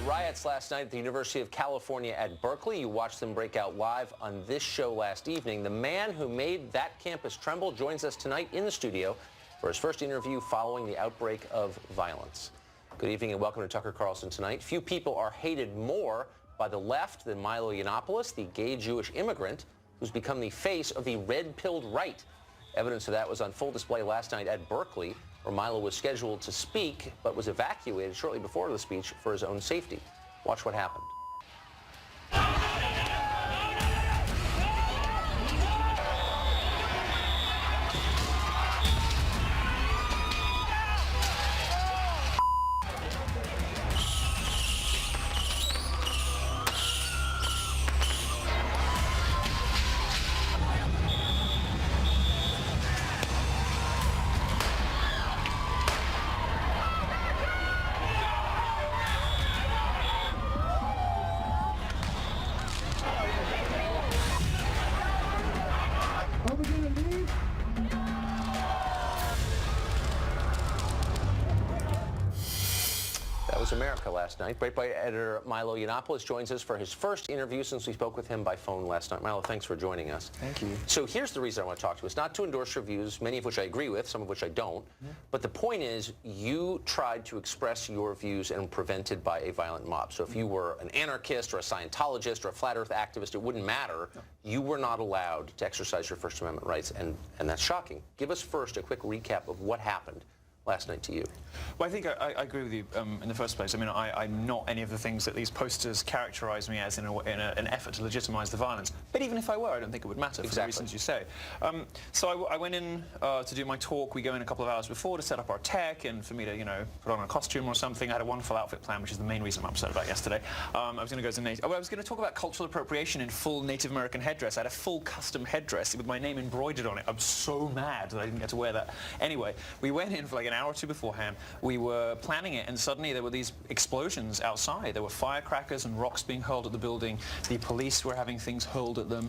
riots last night at the University of California at Berkeley. You watched them break out live on this show last evening. The man who made that campus tremble joins us tonight in the studio for his first interview following the outbreak of violence. Good evening and welcome to Tucker Carlson Tonight. Few people are hated more by the left than Milo Yiannopoulos, the gay Jewish immigrant who's become the face of the red-pilled right. Evidence of that was on full display last night at Berkeley, where Milo was scheduled to speak, but was evacuated shortly before the speech for his own safety. Watch what happened. America last night. Breitbart editor Milo Yiannopoulos joins us for his first interview since we spoke with him by phone last night. Milo, thanks for joining us. Thank you. So here's the reason I want to talk to you. It's not to endorse your views, many of which I agree with, some of which I don't. But the point is, you tried to express your views and were prevented by a violent mob. So if you were an anarchist or a Scientologist or a flat earth activist, it wouldn't matter. No. You were not allowed to exercise your First Amendment rights, and that's shocking. Give us first a quick recap of what happened last night to you. Well, I think I agree with you in the first place. I mean, I'm not any of the things that these posters characterize me as in an effort to legitimize the violence. But even if I were, I don't think it would matter for the reasons you say. So I went in to do my talk. We go in a couple of hours before to set up our tech and for me to, put on a costume or something. I had a wonderful outfit plan, which is the main reason I'm upset about yesterday. I was going to go as a native. I was going to talk about cultural appropriation in full Native American headdress. I had a full custom headdress with my name embroidered on it. I'm so mad that I didn't get to wear that. Anyway, we went in for like an hour or two beforehand. We were planning it, and suddenly there were these explosions outside. There were firecrackers and rocks being hurled at the building. The police were having things hurled at them,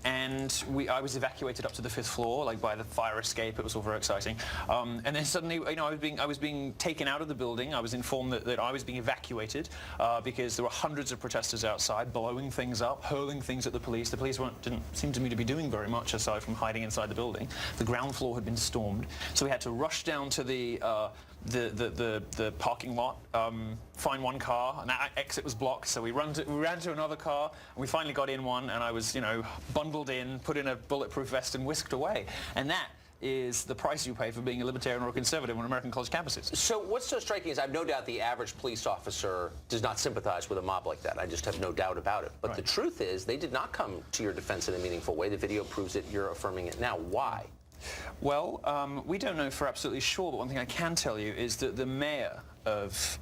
and I was evacuated up to the 5th floor, like by the fire escape. It was all very exciting. And then suddenly, I was being taken out of the building. I was informed that I was being evacuated because there were hundreds of protesters outside, blowing things up, hurling things at the police. The police didn't seem to me to be doing very much aside from hiding inside the building. The ground floor had been stormed, so we had to rush down to the parking lot, find one car, and that exit was blocked, so we ran to another car, and we finally got in one, and I was, bundled in, put in a bulletproof vest, and whisked away. And that is the price you pay for being a libertarian or a conservative on American college campuses. So what's so striking is I have no doubt the average police officer does not sympathize with a mob like that. I just have no doubt about it. But the truth is they did not come to your defense in a meaningful way. The video proves it. You're affirming it now. Why? Well, we don't know for absolutely sure, but one thing I can tell you is that the mayor of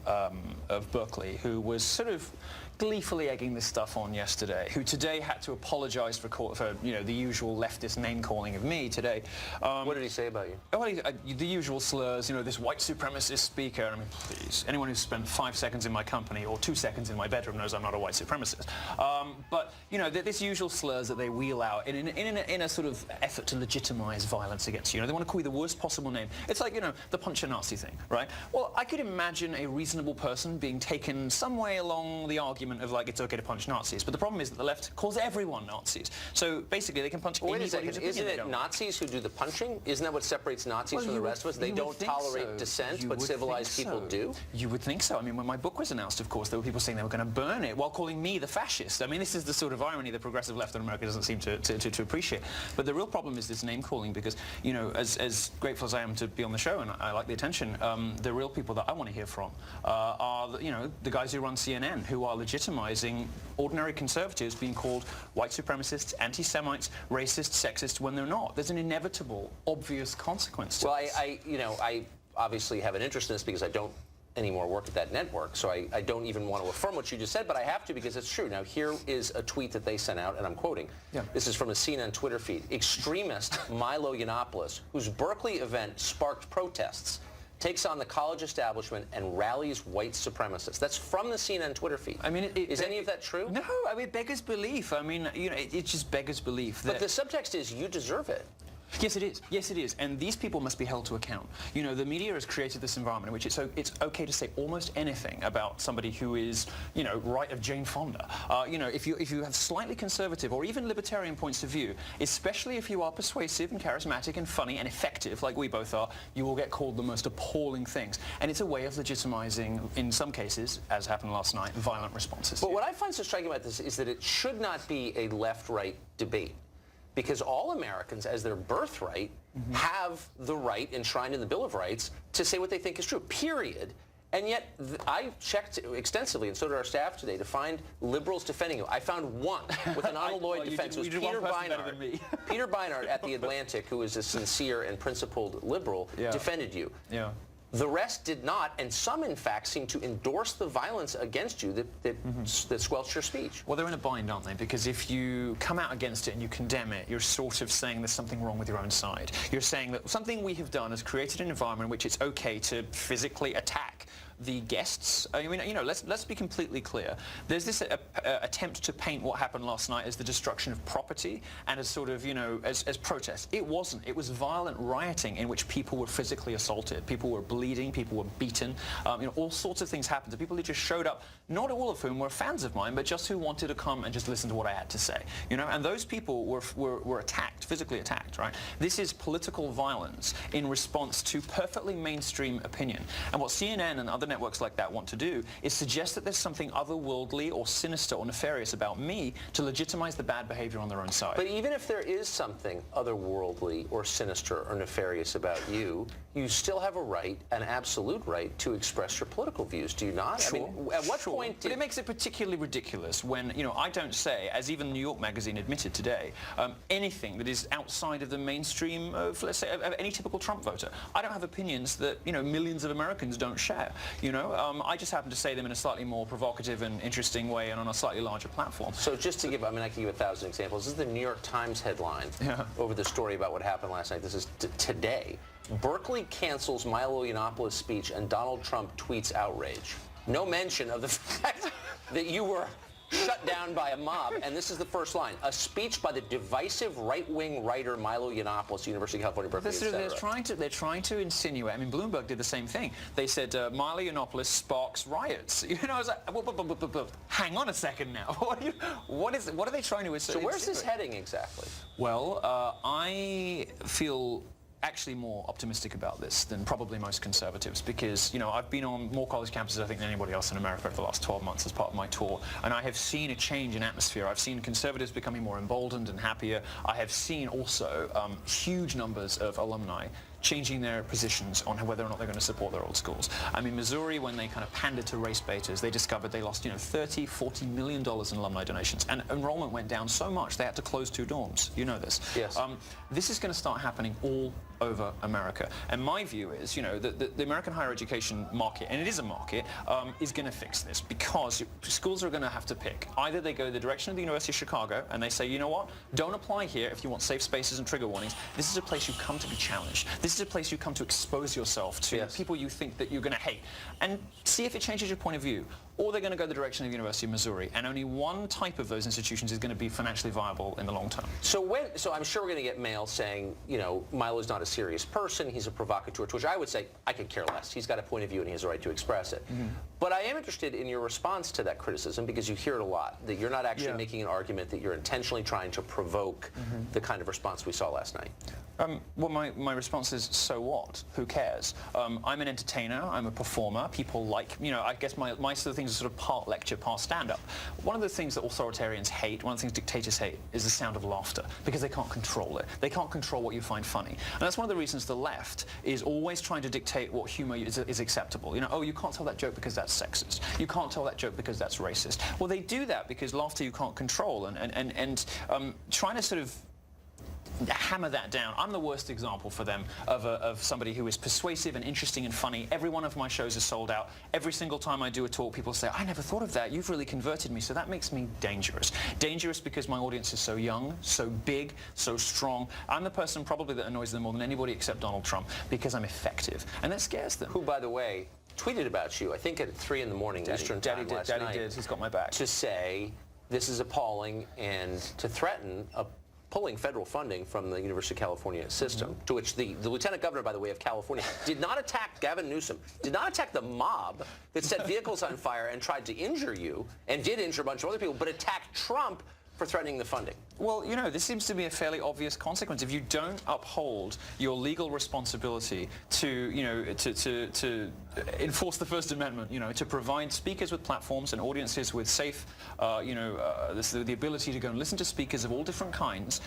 Berkeley, who was sort of gleefully egging this stuff on yesterday, who today had to apologize for the usual leftist name-calling of me today. What did he say about you? Well, the usual slurs, this white supremacist speaker. I mean, please, anyone who's spent 5 seconds in my company or 2 seconds in my bedroom knows I'm not a white supremacist. But, this usual slurs that they wheel out in a sort of effort to legitimize violence against you. They want to call you the worst possible name. It's like, the punch a Nazi thing, right? Well, I could imagine a reasonable person being taken some way along the argument of like it's okay to punch Nazis, but the problem is that the left calls everyone Nazis. So basically they can punch anybody. Wait a second, isn't it Nazis who do the punching? Isn't that what separates Nazis from the rest of us? They don't tolerate dissent, but civilized people do? You would think so. I mean, when my book was announced, of course, there were people saying they were going to burn it while calling me the fascist. I mean, this is the sort of irony the progressive left in America doesn't seem to appreciate. But the real problem is this name calling because, as grateful as I am to be on the show and I like the attention, the real people that I want to hear from are, the guys who run CNN, who are legitimizing ordinary conservatives being called white supremacists, anti-Semites, racist, sexist when they're not. There's an inevitable, obvious consequence to this. I obviously have an interest in this because I don't anymore work at that network, so I don't even want to affirm what you just said, but I have to because it's true. Now, here is a tweet that they sent out, and I'm quoting. Yeah. This is from a CNN Twitter feed. Extremist Milo Yiannopoulos, whose Berkeley event sparked protests, takes on the college establishment and rallies white supremacists. That's from the CNN Twitter feed. I mean, is any of that true? No, I mean, it beggars belief. I mean, it just beggars belief. But the subtext is you deserve it. Yes, it is. Yes, it is. And these people must be held to account. You know, the media has created this environment in which it's okay to say almost anything about somebody who is, you know, right of Jane Fonda. You know, if you have slightly conservative or even libertarian points of view, especially if you are persuasive and charismatic and funny and effective, like we both are, you will get called the most appalling things. And it's a way of legitimizing, in some cases, as happened last night, violent responses. But what I find so striking about this is that it should not be a left-right debate, because all Americans, as their birthright, have the right enshrined in the Bill of Rights to say what they think is true, period. And yet, I checked extensively, and so did our staff today, to find liberals defending you. I found one with an unalloyed defense. It was Peter Beinart. Peter Beinart at The Atlantic, who is a sincere and principled liberal, defended you. Yeah. The rest did not, and some, in fact, seem to endorse the violence against you that squelched your speech. Well, they're in a bind, aren't they? Because if you come out against it and you condemn it, you're sort of saying there's something wrong with your own side. You're saying that something we have done has created an environment in which it's okay to physically attack the guests. I mean, you know, let's be completely clear. There's this attempt to paint what happened last night as the destruction of property and as sort of, you know, as protest. It wasn't. It was violent rioting in which people were physically assaulted, people were bleeding, people were beaten. You know, all sorts of things happened to people who just showed up, not all of whom were fans of mine, but just who wanted to come and just listen to what I had to say. You know, and those people were attacked, physically attacked, right? This is political violence in response to perfectly mainstream opinion. And what CNN and other networks like that want to do is suggest that there's something otherworldly or sinister or nefarious about me to legitimize the bad behavior on their own side. But even if there is something otherworldly or sinister or nefarious about you, you still have a right, an absolute right, to express your political views, do you not? Sure. I mean, at what point But it makes it particularly ridiculous when, you know, I don't say, as even New York Magazine admitted today, anything that is outside of the mainstream of, let's say, of any typical Trump voter. I don't have opinions that, you know, millions of Americans don't share. You know, I just happen to say them in a slightly more provocative and interesting way and on a slightly larger platform. So just to give, I mean, I can give 1,000 examples. This is the New York Times headline over the story about what happened last night. This is today. Berkeley cancels Milo Yiannopoulos speech and Donald Trump tweets outrage. No mention of the fact that you were shut down by a mob. And this is the first line. A speech by the divisive right-wing writer Milo Yiannopoulos, University of California, Berkeley, they're trying to insinuate. I mean, Bloomberg did the same thing. They said Milo Yiannopoulos sparks riots. You know, I was like, hang on a second now. What are they trying to insinuate? So where's this heading exactly? Well, I feel actually more optimistic about this than probably most conservatives, because, you know, I've been on more college campuses, I think, than anybody else in America over the last 12 months as part of my tour, and I have seen a change in atmosphere. I've seen conservatives becoming more emboldened and happier. I have seen also huge numbers of alumni changing their positions on whether or not they're going to support their old schools. I mean, Missouri, when they kind of pandered to race baiters, they discovered they lost, you know, $30, $40 million in alumni donations, and enrollment went down so much they had to close 2 dorms. You know this. Yes. This is going to start happening all over America. And my view is, you know, the American higher education market, and it is a market, is going to fix this, because schools are going to have to pick. Either they go the direction of the University of Chicago and they say, you know what, don't apply here if you want safe spaces and trigger warnings. This is a place you come to be challenged. This is a place you come to expose yourself to people you think that you're going to hate, and see if it changes your point of view. Or they're going to go the direction of the University of Missouri, and only one type of those institutions is going to be financially viable in the long term. So I'm sure we're going to get mail saying, you know, Milo's not a serious person, he's a provocateur, to which I would say, I could care less. He's got a point of view and he has a right to express it. But I am interested in your response to that criticism, because you hear it a lot, that you're not actually making an argument, that you're intentionally trying to provoke the kind of response we saw last night. Well, my response is, so what? Who cares? I'm an entertainer, I'm a performer, people like, you know, I guess my sort of things are sort of part lecture, part stand-up. One of the things that authoritarians hate, one of the things dictators hate, is the sound of laughter, because they can't control it. They can't control what you find funny. And that's one of the reasons the left is always trying to dictate what humor is acceptable. You know, oh, you can't tell that joke because that's sexist. You can't tell that joke because that's racist. Well, they do that because laughter you can't control, and trying to sort of hammer that down. I'm the worst example for them of somebody who is persuasive and interesting and funny. Every one of my shows is sold out. Every single time I do a talk, people say, I never thought of that. You've really converted me. So that makes me dangerous. Dangerous because my audience is so young, so big, so strong. I'm the person probably that annoys them more than anybody except Donald Trump, because I'm effective. And that scares them. Who, by the way, tweeted about you, I think at 3 in the morning Eastern time last night. Daddy did. He's got my back. To say, this is appalling, and to threaten a pulling federal funding from the University of California system, to which the lieutenant governor, by the way, of California did not attack Gavin Newsom, did not attack the mob that set vehicles on fire and tried to injure you, and did injure a bunch of other people, but attacked Trump for threatening the funding. Well, you know, this seems to be a fairly obvious consequence. If you don't uphold your legal responsibility to, you know, to enforce the First Amendment, you know, to provide speakers with platforms and audiences with safe, the ability to go and listen to speakers of all different kinds,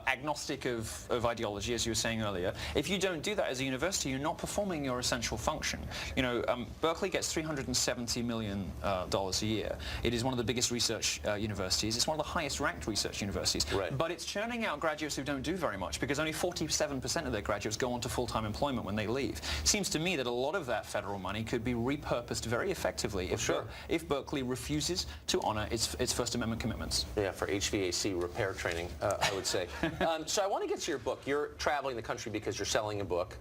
agnostic of ideology, as you were saying earlier. If you don't do that as a university, you're not performing your essential function. You know, Berkeley gets $370 million a year. It is one of the biggest research universities. It's one of the highest ranked research universities, right. But it's churning out graduates who don't do very much, because only 47% of their graduates go on to full-time employment when they leave. It seems to me that a lot of that federal money could be repurposed very effectively if Berkeley refuses to honor its First Amendment commitments. Yeah, for HVAC repair training, I would say. So I want to get to your book. You're traveling the country because you're selling a book.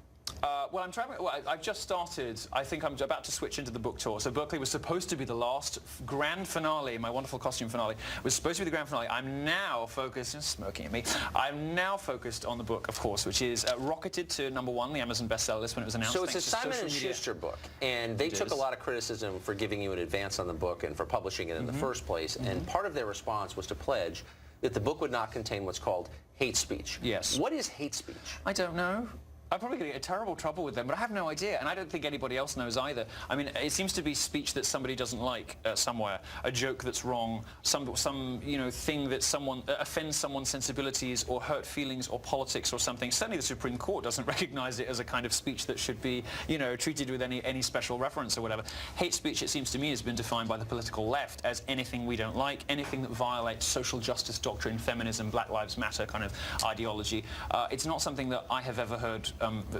Well, I'm traveling. Well, I've just started. I think I'm about to switch into the book tour. So Berkeley was supposed to be the last grand finale. My wonderful costume finale was supposed to be the grand finale. I'm now focused. Smirking at me. I'm now focused on the book, of course, which is rocketed to #1, the Amazon bestseller list when it was announced. So it's a Simon & Schuster book, and they took a lot of criticism for giving you an advance on the book and for publishing it in the first place. And part of their response was to pledge that the book would not contain what's called hate speech. Yes. What is hate speech? I don't know. I'm probably going to get in terrible trouble with them, but I have no idea, and I don't think anybody else knows either. I mean, it seems to be speech that somebody doesn't like somewhere, a joke that's wrong, some you know, thing that someone offends someone's sensibilities or hurt feelings or politics or something. Certainly the Supreme Court doesn't recognize it as a kind of speech that should be, you know, treated with any special reference or whatever. Hate speech, it seems to me, has been defined by the political left as anything we don't like, anything that violates social justice doctrine, feminism, Black Lives Matter kind of ideology. It's not something that I have ever heard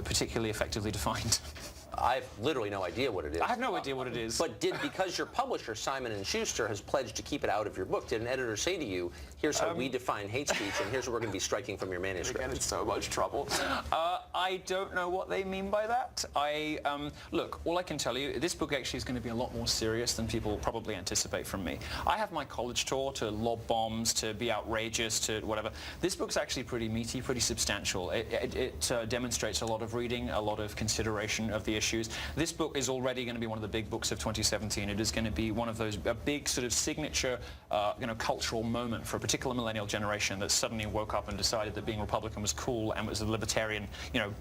particularly effectively defined. I have literally no idea what it is. I have no idea what it is. But because your publisher, Simon & Schuster, has pledged to keep it out of your book, did an editor say to you, here's how we define hate speech, and here's what we're going to be striking from your manuscript? Again, in so much trouble. I don't know what they mean by that. Look, all I can tell you, this book actually is going to be a lot more serious than people probably anticipate from me. I have my college tour to lob bombs, to be outrageous, to whatever. This book's actually pretty meaty, pretty substantial. It demonstrates a lot of reading, a lot of consideration of the issue. This book is already going to be one of the big books of 2017. It is going to be one of those, a big sort of signature, cultural moment for a particular millennial generation that suddenly woke up and decided that being Republican was cool and was a libertarian,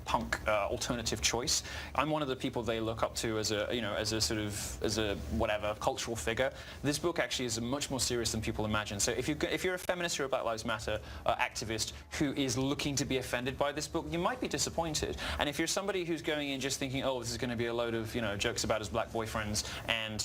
punk alternative choice. I'm one of the people they look up to as a whatever cultural figure. This book actually is much more serious than people imagine. So if you're a feminist or a Black Lives Matter activist who is looking to be offended by this book, you might be disappointed. And if you're somebody who's going in just thinking, oh, this is going to be a load of jokes about his black boyfriends and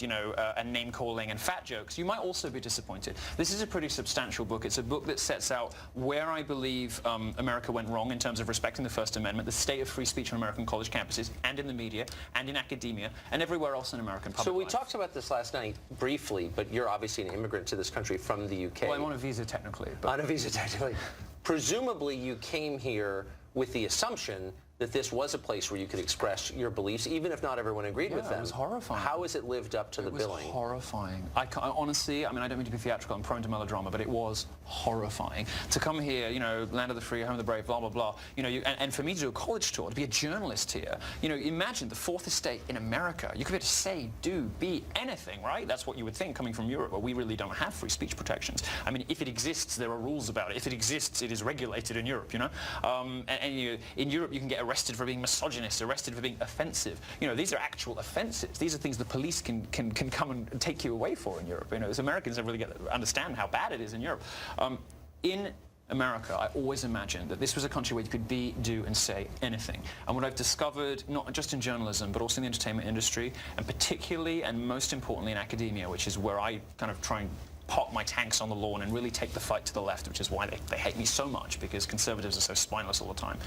and name calling and fat jokes, you might also be disappointed. This is a pretty substantial book. It's a book that sets out where I believe America went wrong in terms of respecting the First Amendment, the state of free speech on American college campuses and in the media and in academia and everywhere else in American public life. So we talked about this last night briefly, but you're obviously an immigrant to this country from the UK. Well, I'm on a visa technically. On a visa technically. Presumably you came here with the assumption that this was a place where you could express your beliefs, even if not everyone agreed with them. It was horrifying. How has it lived up to the billing? It was horrifying. Honestly, I don't mean to be theatrical, I'm prone to melodrama, but it was horrifying. To come here, land of the free, home of the brave, blah, blah, blah, and for me to do a college tour, to be a journalist here, imagine the Fourth Estate in America. You could be able to say, do, be anything, right? That's what you would think coming from Europe, where we really don't have free speech protections. I mean, if it exists, there are rules about it. If it exists, it is regulated in Europe, in Europe, you can get arrested for being misogynist, arrested for being offensive. These are actual offenses. These are things the police can come and take you away for in Europe. As Americans don't really understand how bad it is in Europe. In America, I always imagined that this was a country where you could be, do, and say anything. And what I've discovered, not just in journalism, but also in the entertainment industry, and particularly and most importantly in academia, which is where I kind of try and park my tanks on the lawn and really take the fight to the left, which is why they hate me so much, because conservatives are so spineless all the time.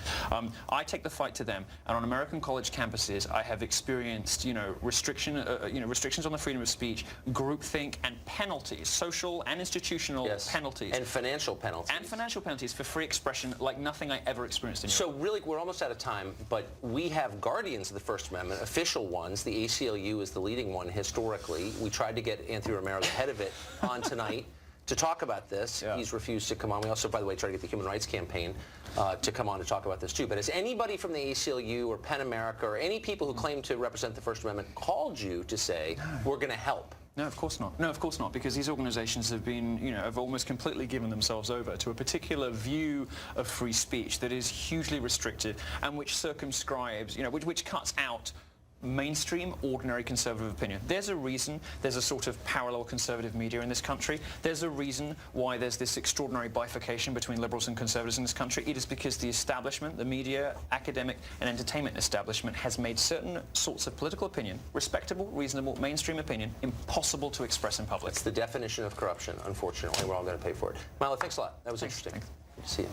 I take the fight to them, and on American college campuses, I have experienced, restrictions on the freedom of speech, groupthink, and penalties, social and institutional penalties, and financial penalties, for free expression, like nothing I ever experienced in Europe. So really, we're almost out of time, but we have guardians of the First Amendment, official ones. The ACLU is the leading one historically. We tried to get Anthony Romero, the head of it, on tonight to talk about this. Yeah. He's refused to come on. We also, by the way, tried to get the Human Rights Campaign to come on to talk about this too. But has anybody from the ACLU or PEN America or any people who claim to represent the First Amendment called you to say, we're going to help? No, of course not. No, of course not, because these organisations have been, have almost completely given themselves over to a particular view of free speech that is hugely restrictive and which circumscribes, which cuts out mainstream, ordinary conservative opinion. There's a reason there's a sort of parallel conservative media in this country. There's a reason why there's this extraordinary bifurcation between liberals and conservatives in this country. It is because the establishment, the media, academic and entertainment establishment has made certain sorts of political opinion, respectable, reasonable, mainstream opinion, impossible to express in public. It's the definition of corruption, unfortunately. We're all going to pay for it. Milo, thanks a lot. That was interesting. Thanks. Good to see you.